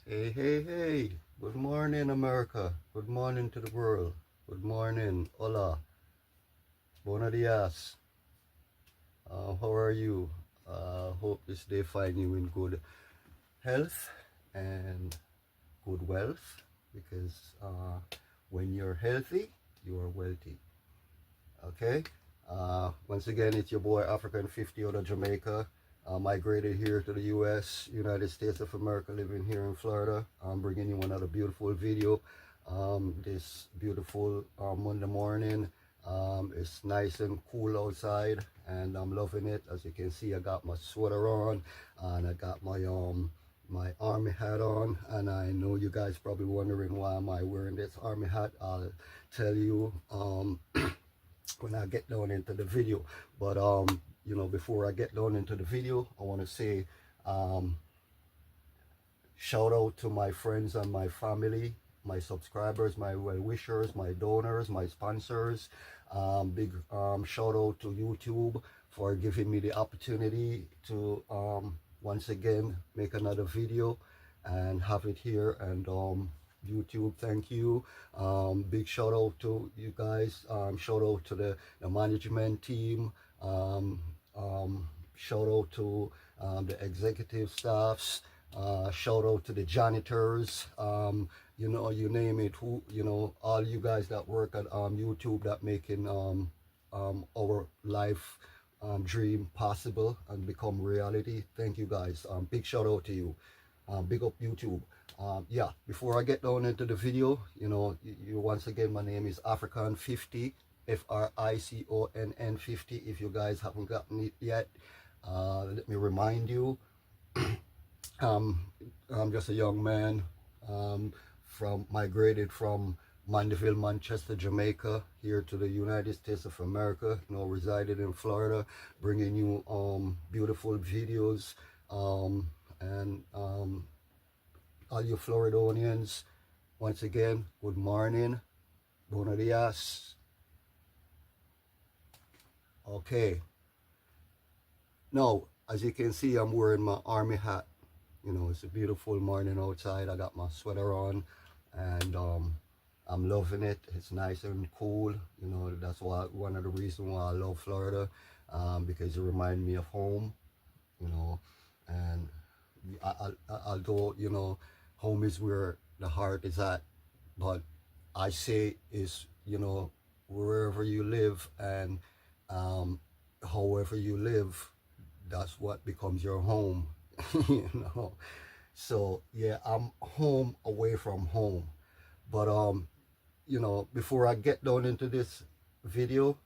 Hey, hey, hey. Good morning, America. Good morning to the world. Good morning. Hola. Buenos dias. How are you? Hope this day find you in good health and good wealth because when you're healthy, you are wealthy. Okay? Once again, it's your boy African 50 out of Jamaica. Migrated here to the US, United States of America, living here in Florida. I'm bringing you another beautiful video. This beautiful Monday morning. It's nice and cool outside and I'm loving it. As you can see, I got my sweater on and I got my army hat on, and I know you guys probably wondering why am I wearing this army hat. I'll tell you when I get down into the video. But you know, before I get down into the video, I want to say shout out to my friends and my family, my subscribers, my well-wishers, my donors, my sponsors. Big shout out to YouTube for giving me the opportunity to once again make another video and have it here. And YouTube, thank you. Big shout out to you guys. Shout out to the management team. Shout out to the executive staffs. Shout out to the janitors. You know, you name it. Who, you know, all you guys that work at YouTube that making our life dream possible and become reality. Thank you guys. Big shout out to you. Big up YouTube. Yeah, before I get down into the video, you know, you once again, my name is African 50, FRICONN 50. If you guys haven't gotten it yet, let me remind you, I'm just a young man migrated from Mandeville, Manchester, Jamaica, here to the United States of America. You know, resided in Florida, bringing you beautiful videos and all you Floridonians. Once again, good morning, buenos dias. Okay. Now, as you can see, I'm wearing my army hat. You know, it's a beautiful morning outside. I got my sweater on and I'm loving it. It's nice and cool. You know, that's why one of the reasons why I love Florida, because it reminds me of home, you know. And although, you know, home is where the heart is at, but I say is, you know, wherever you live and however you live, that's what becomes your home. You know, so yeah, I'm home away from home. But you know, before I get down into this video,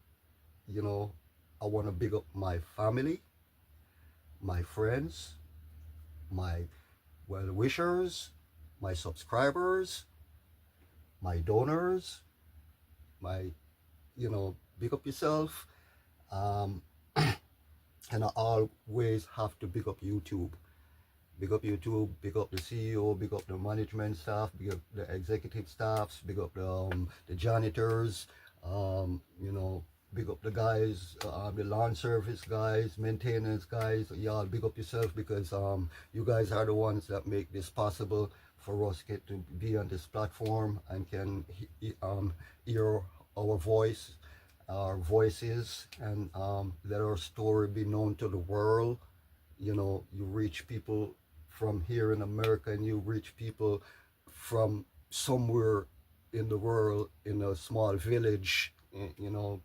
you know, I want to big up my family, my friends, my well-wishers, my subscribers, my donors, my, you know, big up yourself. And I always have to big up YouTube. Big up YouTube, big up the CEO, big up the management staff, big up the executive staffs, big up the janitors, you know, big up the guys, the lawn service guys, maintenance guys. Y'all big up yourself because you guys are the ones that make this possible for us get to be on this platform and can hear our voices, and let our story be known to the world. You know, you reach people from here in America and you reach people from somewhere in the world in a small village. You know,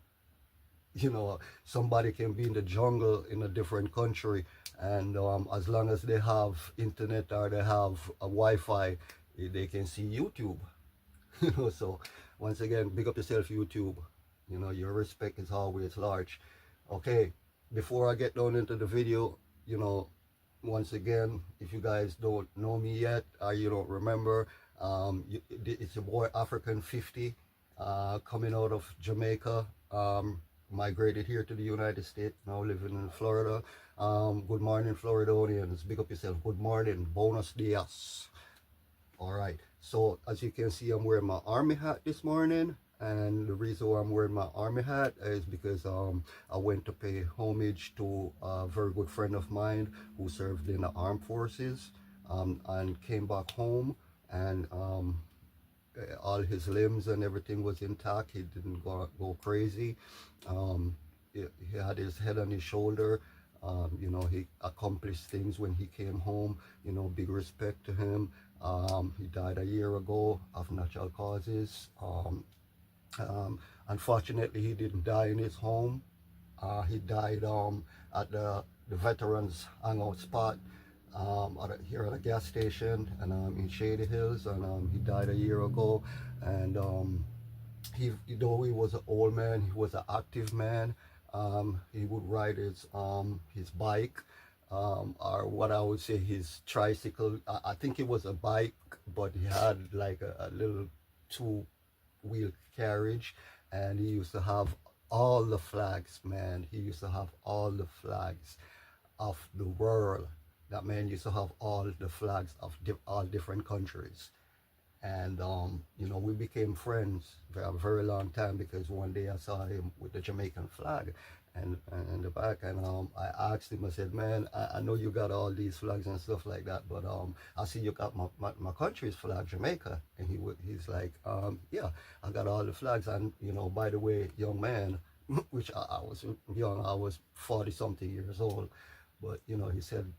somebody can be in the jungle in a different country, and as long as they have internet or they have a Wi-Fi, they can see YouTube. You know, so once again, big up yourself, YouTube. You know, your respect is always large. Okay, before I get down into the video, you know, once again, if you guys don't know me yet or you don't remember, it's your boy African 50, coming out of Jamaica, migrated here to the United States, now living in Florida. Good morning, Floridonians. Big up yourself. Good morning. Buenos dias. All right, so as you can see, I'm wearing my army hat this morning, and the reason why I'm wearing my army hat is because I went to pay homage to a very good friend of mine who served in the armed forces. and came back home, and all his limbs and everything was intact. He didn't go crazy. Um, he had his head on his shoulder. You know, he accomplished things when he came home. You know, big respect to him. He died a year ago of natural causes. Um, Unfortunately, he didn't die in his home. He died at the veterans hangout spot here at a gas station and in Shady Hills, and he died a year ago. And he, though he was an old man, he was an active man. He would ride his bike, or what I would say his tricycle. I think it was a bike, but he had like a little two-wheel carriage, and he used to have all the flags, man. He used to have all the flags of the world. That man used to have all the flags of all different countries. And you know, we became friends for a very long time, because one day I saw him with the Jamaican flag and in the back, and I asked him, I said, man, I know you got all these flags and stuff like that, but I see you got my country's flag, Jamaica. And he's like, yeah, I got all the flags. And you know, by the way, young man, which I was young, I was 40 something years old, but you know, he said,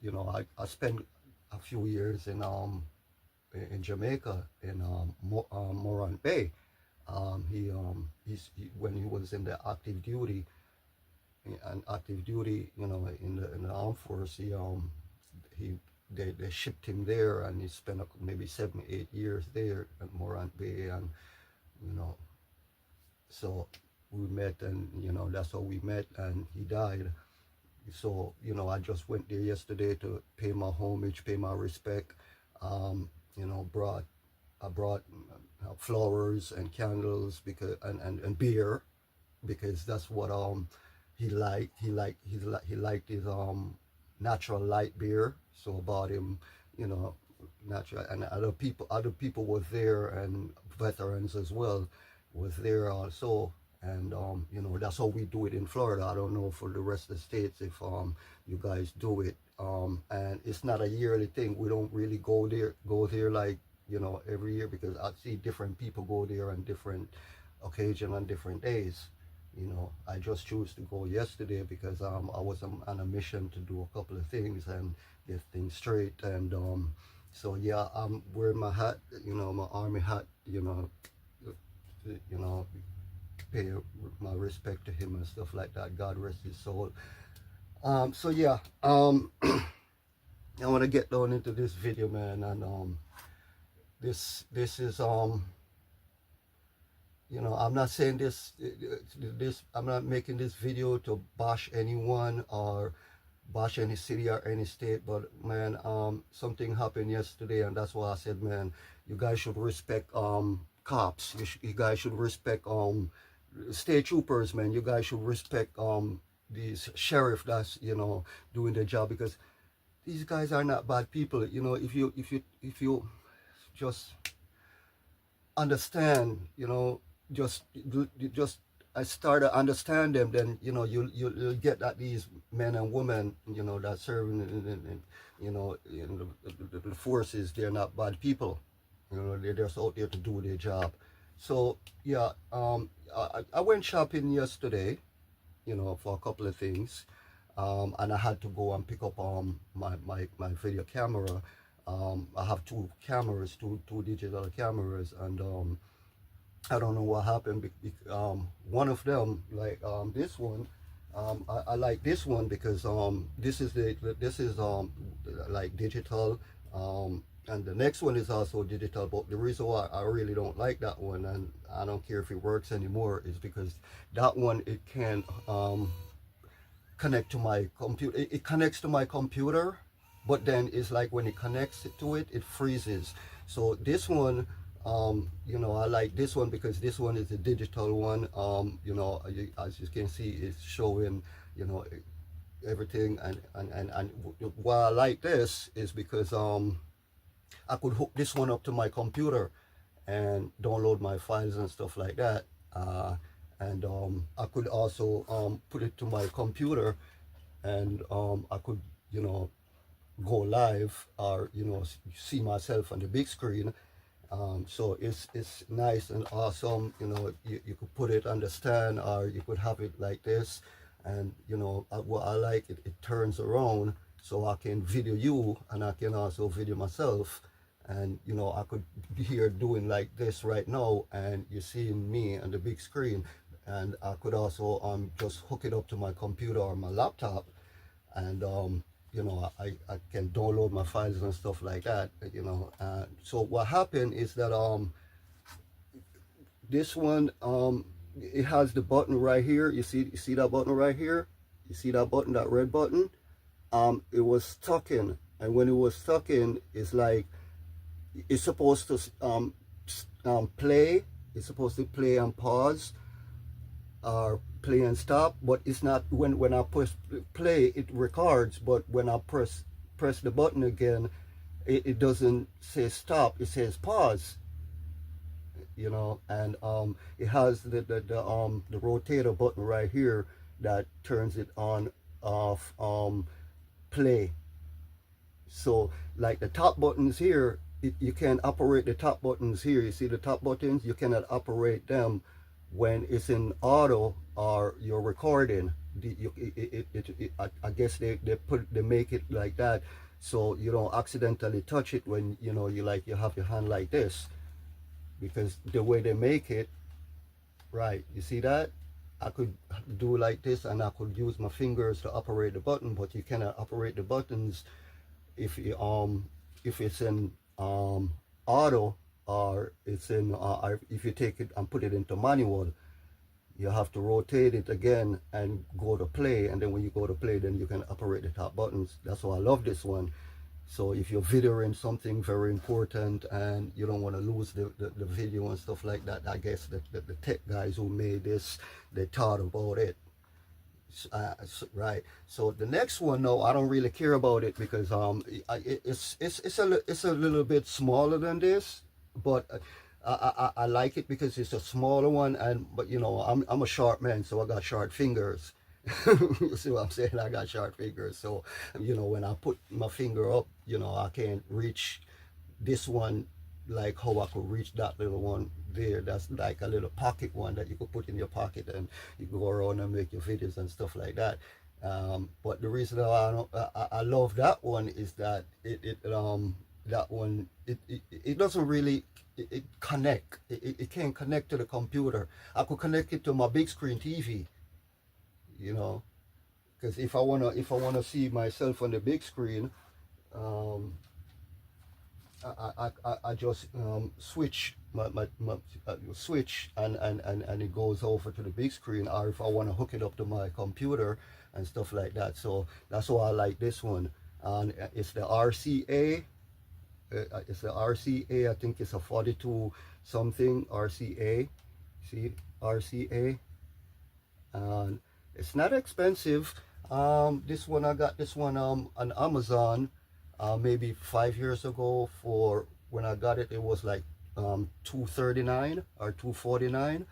you know, I spent a few years in Jamaica, in Morant Bay. When he was in the active duty, you know, in the armed force, he they shipped him there, and he spent maybe 7 8 years there at Morant Bay. And you know, so we met, and you know, that's how we met, and he died. So you know, I just went there yesterday to pay my homage, pay my respect. You know, I brought flowers and candles, because and beer, because that's what he liked. He liked his natural light beer. So I bought him, you know, natural. And other people was there, and veterans as well was there also. And you know, that's how we do it in Florida. I don't know for the rest of the states if you guys do it. And it's not a yearly thing. We don't really go there like, you know, every year, because I see different people go there on different occasion on different days. You know, I just chose to go yesterday because I was on a mission to do a couple of things and get things straight. And so yeah, I'm wearing my hat, you know, my army hat, you know, pay my respect to him and stuff like that. God rest his soul. So yeah, I want to get down into this video, man. And this is you know, I'm not saying this I'm not making this video to bash anyone or bash any city or any state, but man, something happened yesterday, and that's why I said, man, you guys should respect cops. You guys should respect state troopers, man. You guys should respect these sheriff that's, you know, doing their job, because these guys are not bad people. You know, if you just understand, you know, just I start to understand them, then you know, you'll get that these men and women, you know, that serving in you know, in the forces, they're not bad people. You know, they're just out there to do their job. So yeah, I went shopping yesterday, you know, for a couple of things, and I had to go and pick up my video camera. I have two cameras, two digital cameras, and I don't know what happened. One of them, like this one, I like this one because this is like digital, and the next one is also digital. But the reason why I really don't like that one, and I don't care if it works anymore, is because that one, it can connect to my computer. It connects to my computer, but then it's like when it connects to it, it freezes. So this one, you know, I like this one because this one is a digital one. You know, as you can see, it's showing, you know, everything. And why I like this is because I could hook this one up to my computer and download my files and stuff like that. And I could also put it to my computer, and I could, you know, go live or see myself on the big screen. So it's nice and awesome. You could put it on the stand or you could have it like this, and what I like, it turns around so I can video you and I can also video myself. And I could be here doing like this right now and you're seeing me on the big screen. And I could also just hook it up to my computer or my laptop, and I can download my files and stuff like that. So what happened is that this one, it has the button right here. You see that button right here? You see that button, that red button? It was stuck in, and when it was stuck in, it's like it's supposed to play. It's supposed to play and pause or play and stop, but it's not. When I press play, it records, but when I press the button again, it doesn't say stop, it says pause. And it has the rotator button right here that turns it on, off, play. So like the top buttons here, you can operate the top buttons here. You see the top buttons, you cannot operate them when it's in auto or you're recording. I guess they make it like that so you don't accidentally touch it when you have your hand like this, because the way they make it, right, you see that I could do like this and I could use my fingers to operate the button, but you cannot operate the buttons if it's in auto, or it's in if you take it and put it into manual. You have to rotate it again and go to play, and then when you go to play, then you can operate the top buttons. That's why I love this one. So if you're videoing something very important and you don't want to lose the video and stuff like that, I guess the tech guys who made this, they thought about it. Right. So the next one, no, I don't really care about it because it's a little bit smaller than this, but I like it because it's a smaller one, but I'm a short man, so I got short fingers. You see what I'm saying? I got short fingers, so when I put my finger up, I can't reach this one like how I could reach that little one there. That's like a little pocket one that you could put in your pocket and you go around and make your videos and stuff like that. But the reason I love that one is that that one it doesn't really connect. It can't connect to the computer. I could connect it to my big screen TV, because if I wanna see myself on the big screen, I just switch my switch and it goes over to the big screen, or if I want to hook it up to my computer and stuff like that. So that's why I like this one. And it's the RCA. It's the RCA. I think it's a 42 something RCA. See, RCA. And it's not expensive. This one, I got this one on Amazon. Maybe 5 years ago. For when I got it, it was like $239 or $249.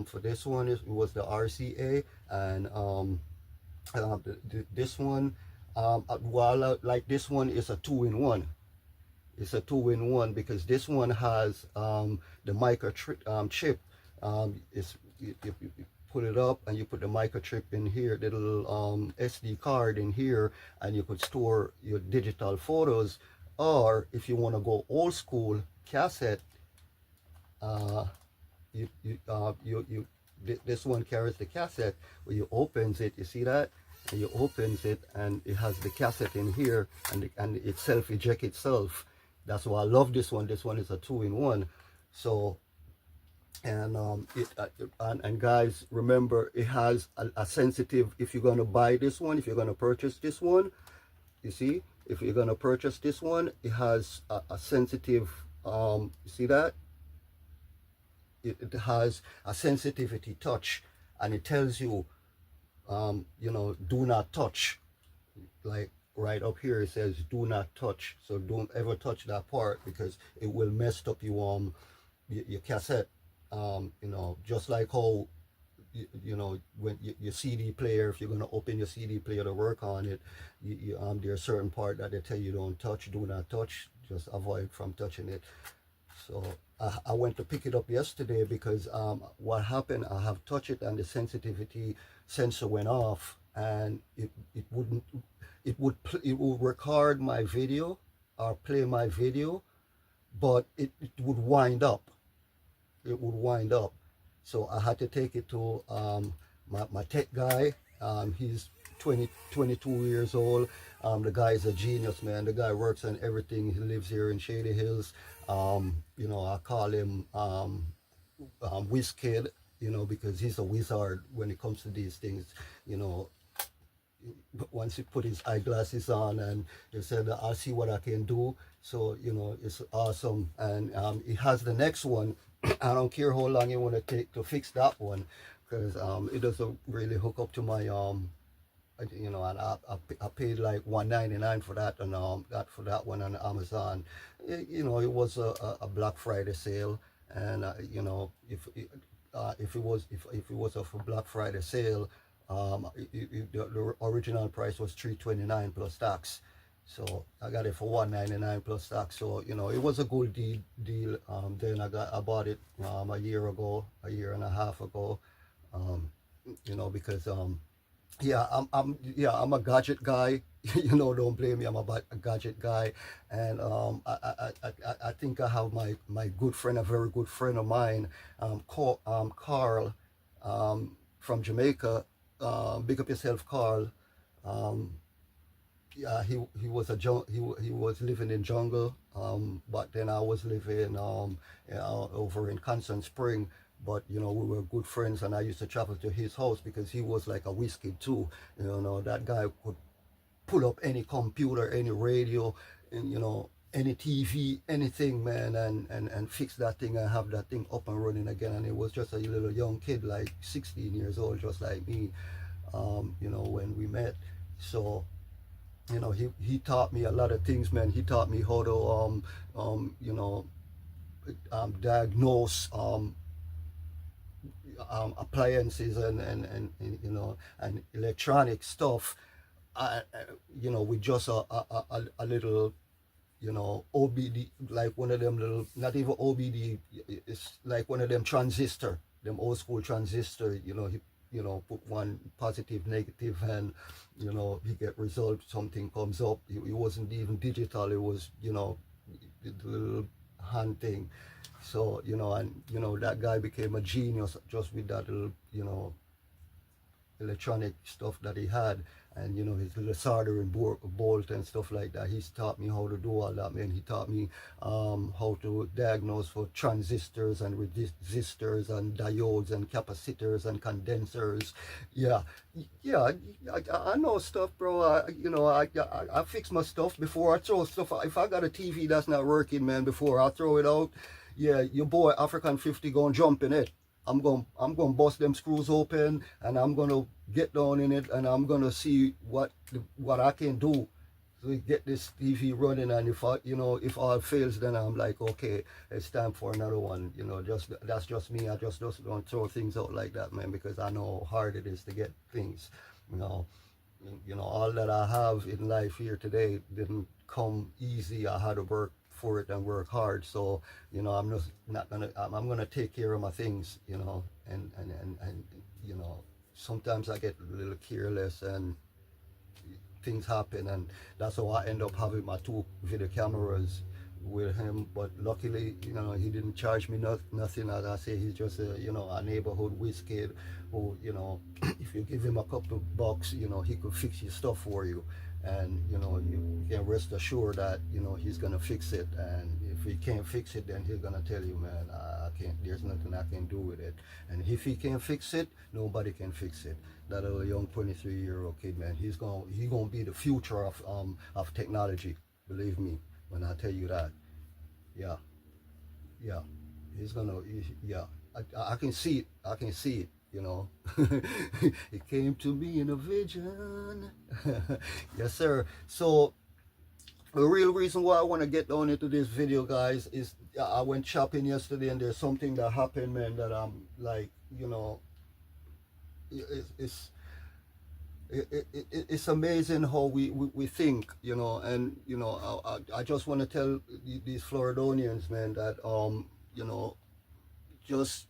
For this one, it was the RCA, and this one, like this one is a two-in-one. It's a two-in-one because this one has the microchip. You put it up and you put the microchip in here, the little SD card in here, and you could store your digital photos. Or if you want to go old school, cassette, this one carries the cassette where you opens it, you see that, and you opens it and it has the cassette in here, and it self eject itself. That's why I love this one. This one is a two-in-one. So and and guys, remember, it has a sensitive, if you're going to buy this one, if you're going to purchase this one, you see, if you're going to purchase this one, it has a sensitive, you see that it has a sensitivity touch, and it tells you do not touch. Like right up here it says do not touch, so don't ever touch that part because it will mess up your cassette. Just like how you know, when your CD player, if you're gonna open your CD player to work on it, there's a certain part that they tell you don't touch, do not touch, just avoid from touching it. So I went to pick it up yesterday because what happened, I have touched it and the sensitivity sensor went off, and it wouldn't, it would record my video or play my video, but it would wind up. It would wind up. So I had to take it to my tech guy. He's 22 years old. The guy is a genius, man. The guy works on everything. He lives here in Shady Hills. You know, I call him Whiz Kid, you know, because he's a wizard when it comes to these things. You know, once he put his eyeglasses on and he said, I'll see what I can do. So, you know, it's awesome. And he has the next one. I don't care how long you want to take to fix that one, because it doesn't really hook up to my you know, and I paid like $1.99 for that, and got for that one on Amazon. You know, it was a Black Friday sale, and you know, if it was a Black Friday sale, the original price was $3.29 plus tax. So I got it for $1.99 plus tax. So, you know, it was a good deal. Then I bought it a year and a half ago. You know, because yeah, I'm a gadget guy. You know, don't blame me. I'm a gadget guy, and I think I have my good friend, a very good friend of mine, Carl, from Jamaica. Big up yourself, Carl. Yeah, he was he was living in jungle, but then I was living over in Constant Spring. But you know, we were good friends, and I used to travel to his house because he was like a whiskey too. You know, that guy could pull up any computer, any radio, and you know, any TV, anything, man, and fix that thing and have that thing up and running again. And it was just a little young kid, like 16 years old, just like me. You know, when we met. So you know, he taught me a lot of things, man. He taught me how to you know, diagnose appliances and you know, and electronic stuff. You know, with just a little, you know, OBD, like one of them little, not even OBD, it's like one of them transistor, them old school transistor. You know, you know, put one positive, negative, and you know, he get result, something comes up. It wasn't even digital, it was, you know, the little hand thing. So, you know, and you know, that guy became a genius just with that little, you know, electronic stuff that he had, and you know, his little soldering bolt and stuff like that. He's taught me how to do all that, man. He taught me how to diagnose for transistors and resistors and diodes and capacitors and condensers. Yeah, yeah, I know stuff, bro. You know, I fix my stuff before I throw stuff. If I got a TV that's not working, man, before I throw it out, yeah, your boy African 50 gonna jump in it. I'm gonna bust them screws open, and I'm gonna get down in it, and I'm gonna see what I can do to get this TV running. And if you know, if all fails, then I'm like, okay, it's time for another one. You know, just that's just me. I just don't throw things out like that, man, because I know how hard it is to get things. You know, all that I have in life here today didn't come easy. I had to work for it and work hard. So you know, I'm just not gonna, I'm gonna take care of my things, you know, and you know, sometimes I get a little careless and things happen, and that's how I end up having my 2 video cameras with him. But luckily, you know, he didn't charge me nothing. As I say, he's just a, you know, a neighborhood whiz kid who, you know, if you give him a couple of bucks, you know, he could fix your stuff for you. And you know, you can rest assured that, you know, he's gonna fix it. And if he can't fix it, then he's gonna tell you, man, I can't, there's nothing I can do with it. And if he can't fix it, nobody can fix it. That little young 23-year-old kid, man, he's gonna be the future of technology. Believe me when I tell you that. Yeah, yeah, he's gonna, yeah, I can see it. I can see it. You know, it came to me in a vision. Yes, sir. So the real reason why I want to get down into this video, guys, is I went shopping yesterday, and there's something that happened, man, that I'm like, you know, it's it's amazing how we think, you know, and you know, I just want to tell these Floridonians, man, that you know, just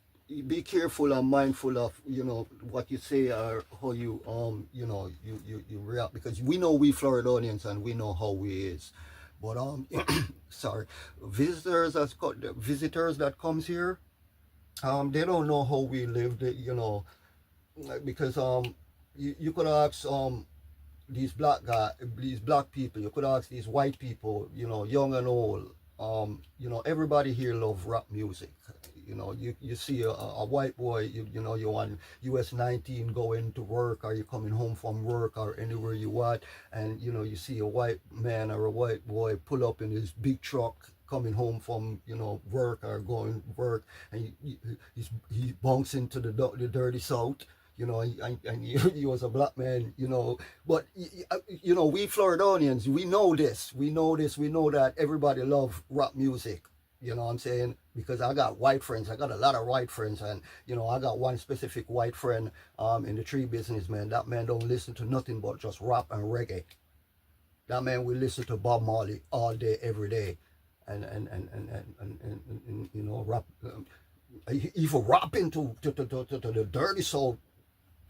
be careful and mindful of, you know, what you say or how you you know, you react, because we know we Floridonians and we know how we is. But sorry, visitors that comes here, they don't know how we live, you know, like, because you could ask these black people, you could ask these white people, you know, young and old, you know, everybody here love rap music. You know, you see a white boy, you know, you're on US 19 going to work, or you're coming home from work, or anywhere you at, and you know, you see a white man or a white boy pull up in his big truck coming home from, you know, work or going work, and he bunks into the dirty south, you know, and he was a black man, you know. But you know, we Floridonians, we know this, we know that everybody love rap music. You know what I'm saying? Because I got white friends, I got a lot of white friends, and you know, I got one specific white friend in the tree business, man. That man don't listen to nothing but just rap and reggae. That man will listen to Bob Marley all day, every day, and you know, rap. Even rapping to the dirty soul,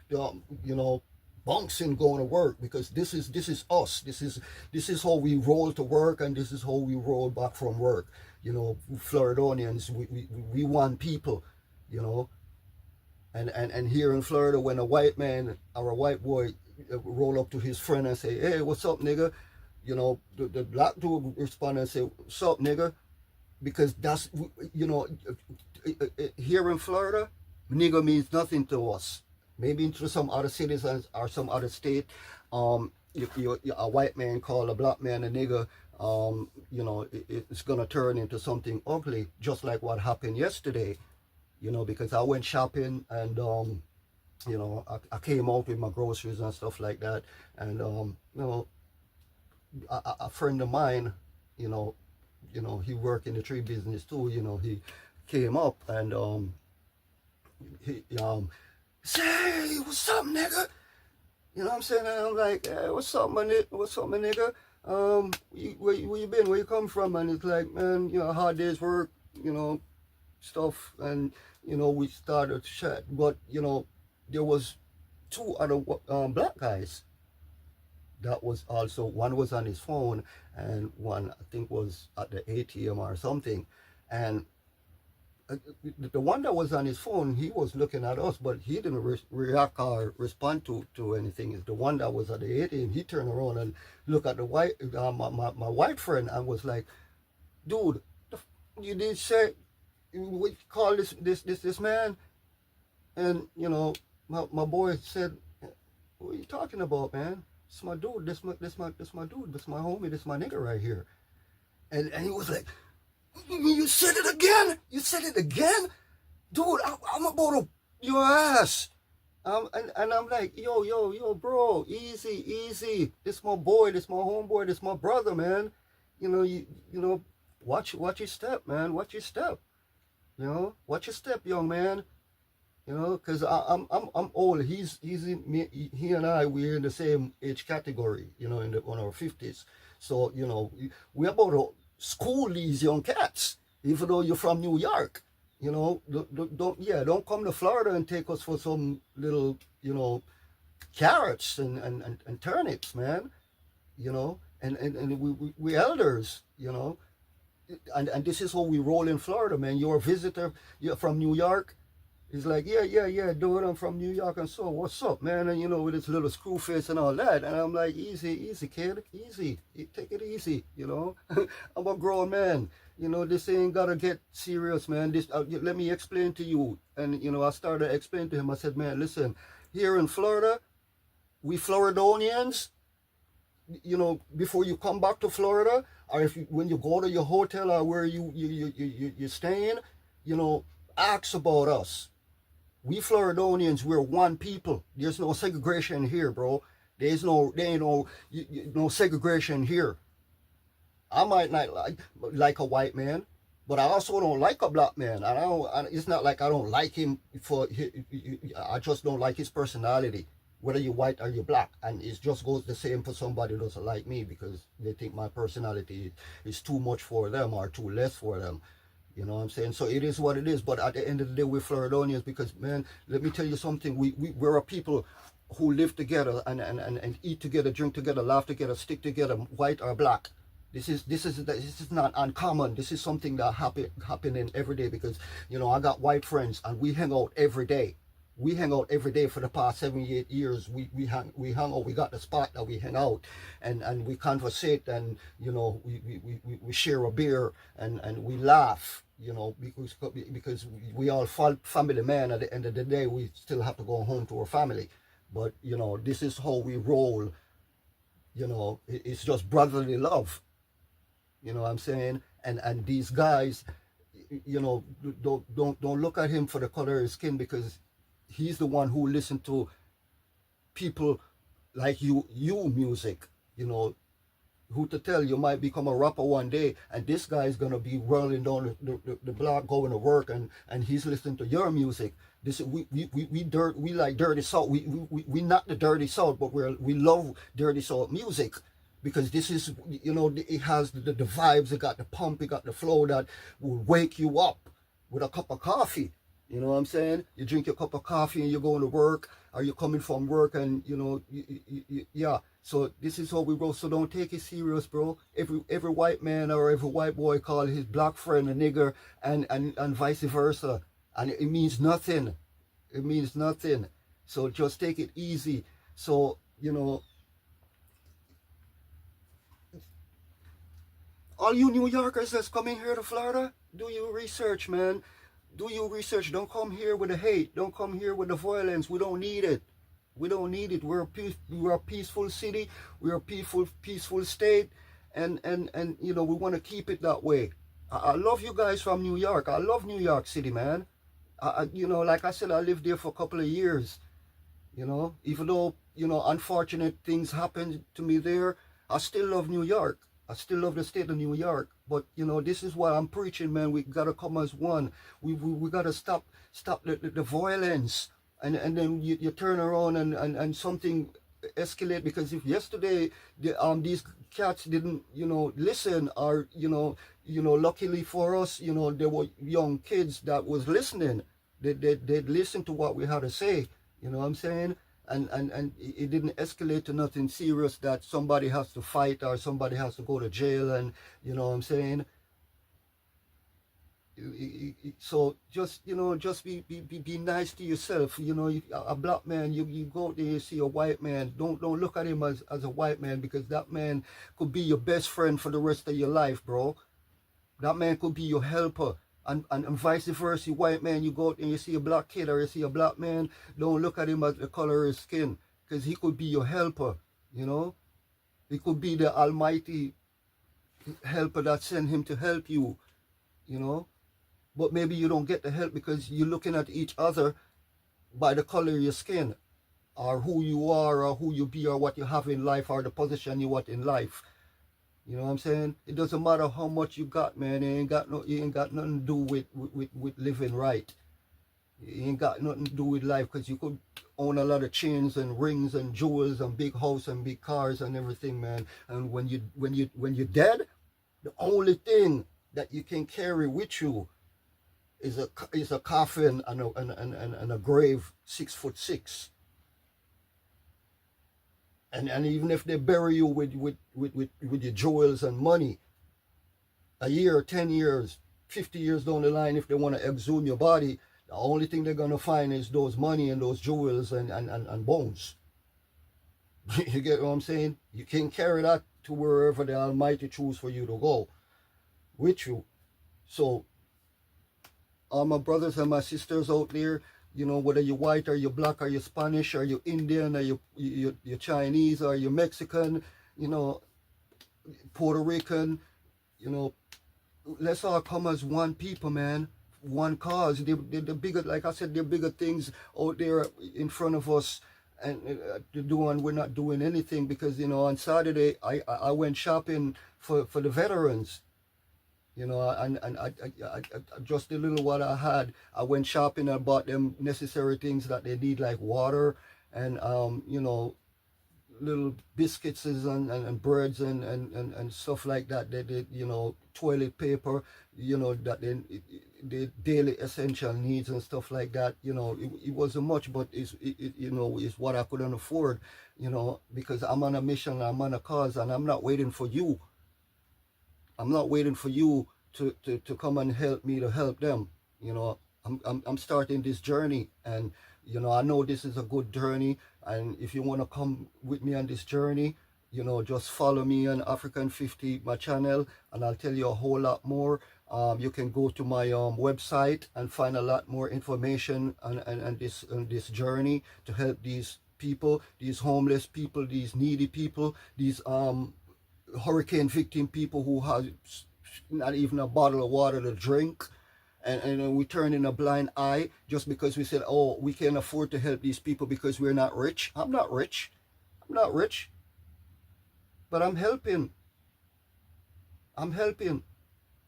you know, bunksing going to work, because this is us. This is how we roll to work, and this is how we roll back from work. You know, Floridonians, we want people, you know, and here in Florida, when a white man or a white boy roll up to his friend and say, "Hey, what's up, nigga?" You know, the black dude respond and say, "What's up, nigga?" Because that's, you know, here in Florida, nigga means nothing to us. Maybe into some other citizens or some other state, if you're a white man call a black man a nigga, you know, it's gonna turn into something ugly, just like what happened yesterday. You know, because I went shopping, and you know, I came out with my groceries and stuff like that, and you know, a friend of mine, you know, he worked in the tree business too. You know, he came up, and he say, "Hey, what's up, nigga?" You know what I'm saying? And I'm like, "Hey, what's up, my nigga? Where you been? Where you come from?" And it's like, "Man, you know, hard day's work, you know, stuff." And you know, we started to chat, but you know, there was two other black guys that was also, one was on his phone, and one I think was at the ATM or something, and the one that was on his phone, he was looking at us, but he didn't react or respond to anything. It's the one that was at the ATM. He turned around and looked at the white my white friend, and was like, "Dude, you did say we call this man?" And you know, my boy said, "What are you talking about, man? It's my dude. This my dude. This my homie. This my nigga right here." And he was like, "You said it again? You said it again? Dude, I'm about to your ass." And I'm like, yo, bro, easy. This my boy, this my homeboy, this my brother, man. You know, watch your step, man. Watch your step. You know, watch your step, young man. You know, cause I'm old. He and I, we're in the same age category. You know, on our 50s. So you know, we're about to school these young cats, even though you're from New York. You know, don't come to Florida and take us for some little, you know, carrots and turnips, man. You know, and we elders, you know, and this is how we roll in Florida, man. You're a visitor, you're from New York. He's like, yeah, dude, I'm from New York, and so what's up, man? And you know, with his little screw face and all that. And I'm like, easy, kid, easy. Take it easy, you know. I'm a grown man. You know, this ain't gotta get serious, man. This, let me explain to you. And you know, I started explaining to him. I said, man, listen, here in Florida, we Floridonians, you know, before you come back to Florida, or when you go to your hotel or where you're staying, you know, ask about us. We Floridonians, we're one people. There's no segregation here, bro. There ain't no segregation here. I might not like a white man, But I also don't like a black man. It's not like I don't like him I just don't like his personality, whether you're white or you're black. And it just goes the same for somebody who doesn't like me because they think my personality is too much for them or too less for them. You know what I'm saying? So it is what it is. But at the end of the day, we're Floridonians because, man, let me tell you something. We're a people who live together and eat together, drink together, laugh together, stick together, white or black. This is not uncommon. This is something that happening every day because, you know, I got white friends and we hang out every day. We hang out every day for the past 78 years. We hang out. We got the spot that we hang out, and we conversate, and you know we share a beer and we laugh. You know, because we all family man. At the end of the day, we still have to go home to our family. But you know, this is how we roll. You know, it's just brotherly love. You know what I'm saying? And these guys, you know, don't look at him for the color of his skin because he's the one who listened to people like you music, you know, who to tell you might become a rapper one day, and this guy is gonna be rolling down the block going to work, and he's listening to your music. This we like Dirty South. We not the Dirty South, but we love Dirty South music because this is, you know, it has the vibes, it got the pump, it got the flow that will wake you up with a cup of coffee. You know what I'm saying? You drink your cup of coffee and you're going to work, or you're coming from work, and you know, yeah. So this is how we roll. So don't take it serious, bro. Every white man or every white boy call his black friend a nigger, and vice versa, and it means nothing. It means nothing. So just take it easy. So you know, all you New Yorkers that's coming here to Florida, do your research, man. Do your research. Don't come here with the hate. Don't come here with the violence. We don't need it. We don't need it. We're a peaceful city. We're a peaceful state, and you know, we want to keep it that way. I love you guys from New York. I love New York City, man. You know, like I said, I lived there for a couple of years. You know, even though, you know, unfortunate things happened to me there, I still love New York. I still love the state of New York. But you know, this is what I'm preaching, man. We gotta come as one. We gotta stop the violence. And then you turn around and something escalate, because if yesterday these cats didn't, you know, listen, or you know, luckily for us, you know, there were young kids that was listening. They'd listen to what we had to say. You know what I'm saying? And it didn't escalate to nothing serious that somebody has to fight or somebody has to go to jail, and you know what I'm saying? So just, you know, just be nice to yourself. You know, a black man, you go out there, you see a white man, don't look at him as a white man, because that man could be your best friend for the rest of your life, bro. That man could be your helper. And vice versa, white man, you go out and you see a black kid or you see a black man, don't look at him as the color of his skin, because he could be your helper, you know. He could be the almighty helper that sent him to help you, you know. But maybe you don't get the help because you're looking at each other by the color of your skin, or who you are, or who you be, or what you have in life, or the position you want in life. You know what I'm saying? It doesn't matter how much you got, man. You ain't got nothing to do with living right. You ain't got nothing to do with life, because you could own a lot of chains and rings and jewels and big house and big cars and everything, man. And when you're dead, the only thing that you can carry with you is a coffin and a grave 6'6". And even if they bury you with your jewels and money, a year, 10 years, 50 years down the line, if they want to exhume your body, the only thing they're going to find is those money and those jewels and bones. You get what I'm saying? You can carry that to wherever the Almighty choose for you to go with you. So all my brothers and my sisters out there, you know, whether you're white or you're black or you're Spanish or you're Indian or you're Chinese or you're Mexican, you know, Puerto Rican, you know, let's all come as one people, man. One cause. The bigger, like I said, there are bigger things out there in front of us and to do, and we're not doing anything, because, you know, on Saturday I went shopping for the veterans. You know, and just the little what I had, I went shopping and bought them necessary things that they need, like water and you know, little biscuits and breads and stuff like that. They you know, toilet paper, you know, that the daily essential needs and stuff like that. You know, it wasn't much, but you know, it's what I couldn't afford. You know, because I'm on a mission, I'm on a cause, and I'm not waiting for you. I'm not waiting for you to come and help me to help them. You know, I'm starting this journey, and you know, I know this is a good journey. And if you want to come with me on this journey, you know, just follow me on African 50, my channel, and I'll tell you a whole lot more. You can go to my website and find a lot more information on this journey to help these people, these homeless people, these needy people, these hurricane victim people who have not even a bottle of water to drink, and we turn in a blind eye just because we said, oh, we can't afford to help these people because we're not rich. I'm not rich. I'm not rich. But I'm helping. I'm helping.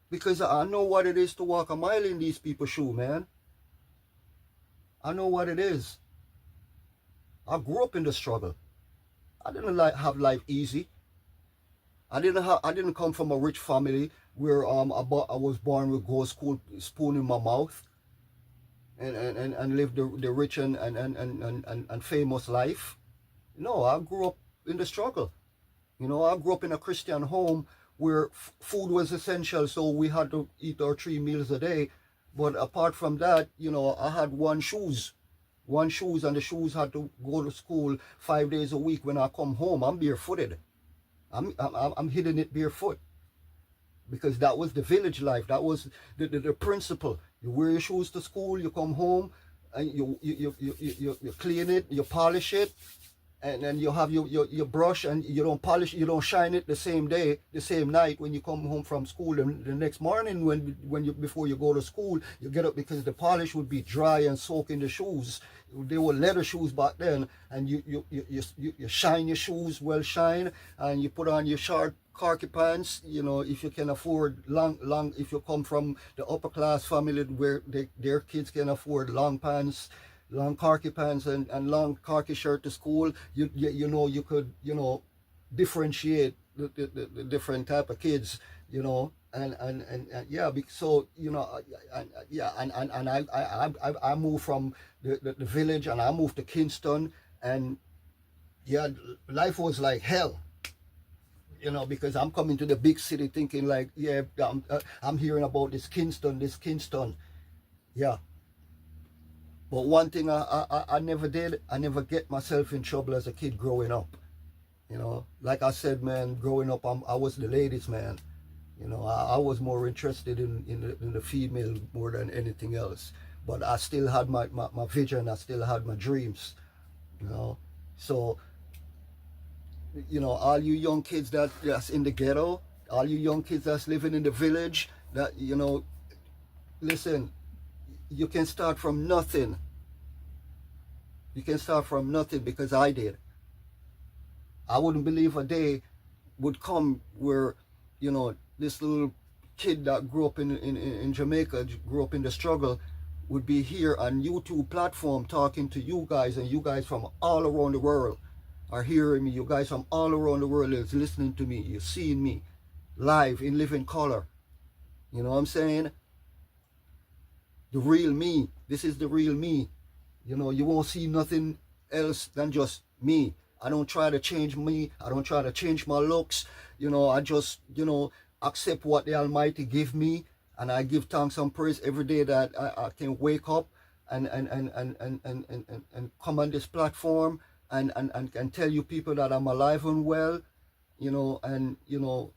Because I know what it is to walk a mile in these people's shoes, man. I know what it is. I grew up in the struggle. I didn't have life easy. I didn't come from a rich family where I was born with gold spoon in my mouth and lived the rich and famous life. No, I grew up in the struggle. You know, I grew up in a Christian home where food was essential, so we had to eat our 3 meals a day. But apart from that, you know, I had one shoes, and the shoes had to go to school 5 days a week. When I come home, I'm barefooted. I'm hitting it barefoot, because that was the village life. That was the principle. You wear your shoes to school, you come home, and you clean it, you polish it, and then you have your brush, and you don't polish, you don't shine it the same day, the same night when you come home from school. And the next morning when you before you go to school, you get up, because the polish would be dry and soak in the shoes. They were leather shoes back then, and you shine your shoes, well shine, and you put on your short khaki pants. You know, if you can afford long, if you come from the upper class family where their kids can afford long pants, long khaki pants and long khaki shirt to school, you know, you could, you know, differentiate the different type of kids, you know, and yeah, so you know, yeah, and I moved from the village, and I moved to Kingston, and yeah, life was like hell, you know, because I'm coming to the big city thinking like, yeah, I'm hearing about this Kingston, yeah. But one thing I never did, I never get myself in trouble as a kid growing up. You know, like I said, man, growing up, I was the ladies' man. You know, I was more interested in the female more than anything else. But I still had my vision, I still had my dreams, you know. So, you know, all you young kids that's in the ghetto, all you young kids that's living in the village, that, you know, listen, you can start from nothing. You can start from nothing, because I did. I wouldn't believe a day would come where, you know, this little kid that grew up in Jamaica, grew up in the struggle, would be here on YouTube platform talking to you guys, and you guys from all around the world are hearing me. You guys from all around the world is listening to me. You're seeing me live in living color. You know what I'm saying? The real me. This is the real me. You know, you won't see nothing else than just me. I don't try to change me. I don't try to change my looks. You know, I just, you know, accept what the Almighty give me, and I give thanks and praise every day that I can wake up and come on this platform and tell you people that I'm alive and well, you know, and, you know,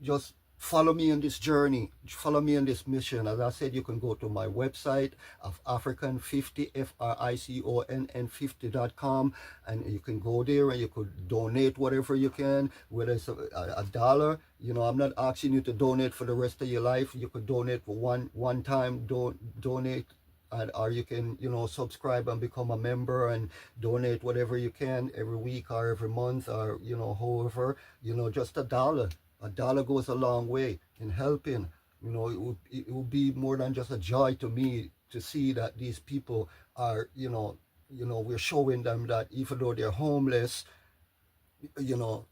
just follow me on this journey, follow me on this mission. As I said, you can go to my website of African50, FRICONN50.com, and you can go there and you could donate whatever you can, whether it's a dollar. You know, I'm not asking you to donate for the rest of your life. You could donate for one time, donate, or you can, you know, subscribe and become a member and donate whatever you can every week or every month, or, you know, however, you know, just a dollar. A dollar goes a long way in helping, You know, it would be more than just a joy to me to see that these people are, we're showing them that even though they're homeless, you know,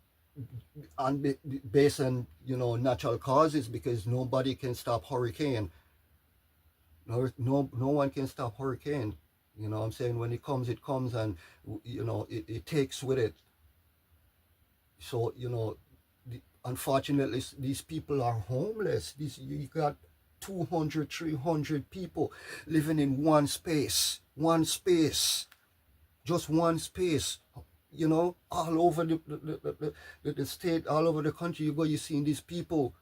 and based on, natural causes, because nobody can stop hurricane. No one can stop hurricane. You know what I'm saying? When it comes, and it takes with it. So, unfortunately, these people are homeless. You got 200, 300 people living in one space, just one space. All over the state, all over the country. You go, you see these people.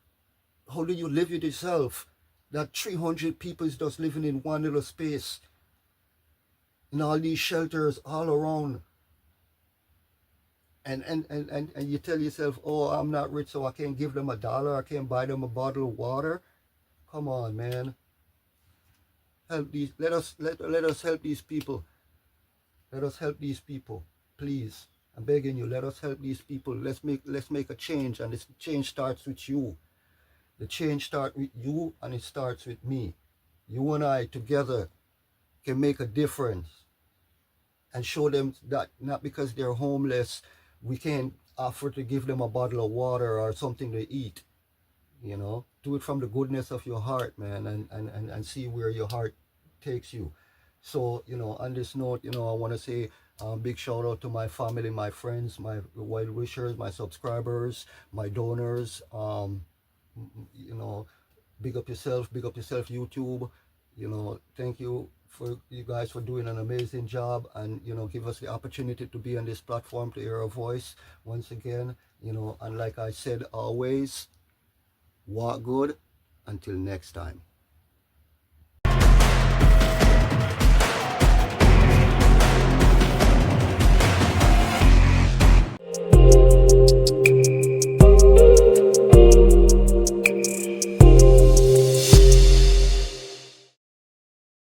How do you live with yourself? That 300 people is just living in one little space, in all these shelters all around. And you tell yourself, oh, I'm not rich, so I can't give them $1. I can't buy them a bottle of water. Come on, man. Let us help these people. Let us help these people, please. I'm begging you. Let us help these people. Let's make a change, and this change starts with you. The change starts with you, and it starts with me. You and I together can make a difference, and show them that not because they're homeless, we can't offer to give them a bottle of water or something to eat. Do it from the goodness of your heart, man, and see where your heart takes you. So, on this note, I want to say big shout out to my family, my friends, my well wishers, my subscribers, my donors. Big up yourself, YouTube. Thank you for you guys for doing an amazing job, and give us the opportunity to be on this platform to hear our voice once again. And like I said, always walk good. Until next time.